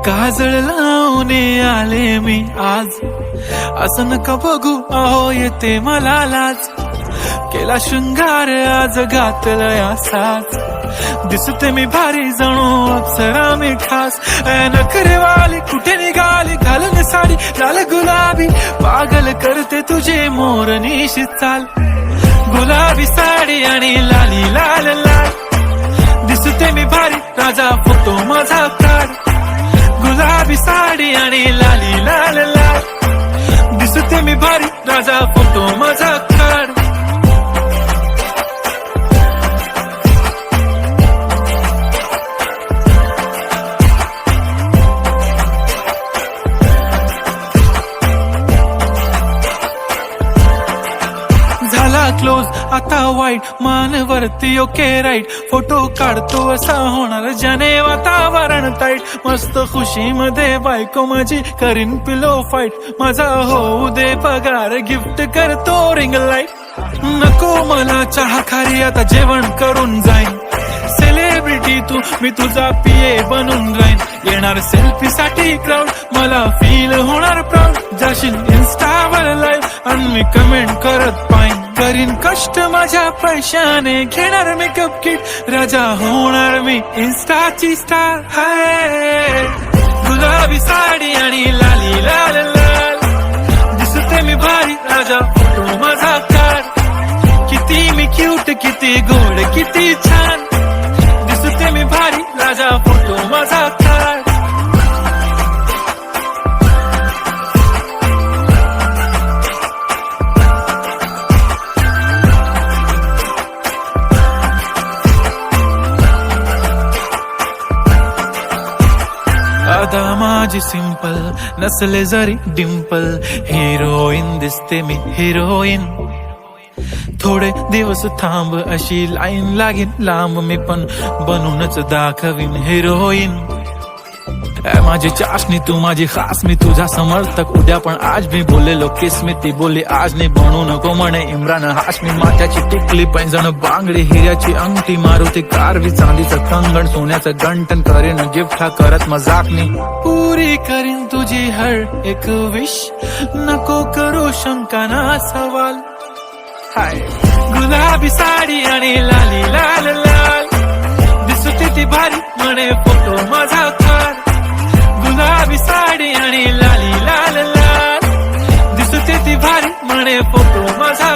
काजळ लावून आले मी आज, असं नका बघू अहो येते मला लाज. केला शृंगार आज घातला साज, दिसते मी भारी जणू अप्सरा मी खास. नखरेवाली कुठे निघाली घालून साडी लाल गुलाबी, पागल करते तुझे मोरनीशी चाल. गुलाबी साडी आणि लाली लाल लाल, दिसते मी भारी राजा फोटो माझा काढ. गुलाबी साडी आणि लाली लाल लाल, दिसते मी भारी राजा फोटो माझा काढ. झाला क्लोज आता वाईट, मान वरती ओके राईट. फोटो काढतो असा होणार ज्याने वातावरण ताईट. मस्त खुशी मध्ये बायको माझी करीन पिलो फाईट. माझा होऊ दे पगार गिफ्ट करतो रिंग लाईट. नको मला चहा खारी आता जेवण करून जाईन. सेलिब्रिटी तू मी तुझा पिये बनून राहीन. येणार सेल्फी साठी क्राऊड मला फील होणार प्राऊड. जाशील इन्स्टावर लाईव्ह आणि मी कमेंट करत पाईन. करीन कष्ट माझ्या पैशाने घेणार मेकअप किट. राजा होणार मी इन्स्टाची स्टार. हाय गुलाबी साडी आणि लाली लाल लाल, दिसते मी भारी राजा फोटो माझा काढ. किती मी क्यूट किती गोड किती छान, दिसते मी भारी राजा फोटो माझा काढ. अदा माझी सिंपल नसले जरी डिंपल, हिरोईन दिसते मी हिरोईन. थोडे दिवस थांब अशी लाईन लागेल लांब, मी पण बनूनच दाखवीन हिरोईन. माझी चाशनी तू माझी खास, मी तुझा समर्थक उद्या पण आज. मी बोललेलो किस मी ती बोलली आज नाही. बनू नको म्हणे इम्रान हाशमी. माथ्याची टिकली पैंजण बांगडी हिऱ्याची अंगठी, मारुती कारवी चांदीचं कंगण सोन्याचं गंटन. करीन गिफ्ट हा करत मजाक मी, पुरी करीन तुझी हर एक विश. नको करू शंका ना सवाल. हाय गुलाबी साडी आणि लाली लाल लाल, दिसते ती भारी म्हणे फोटो माझा काढ. गुलाबी साडी आणि लाली लाल लाल, दिसते ती भारी म्हणे फोटो माझा.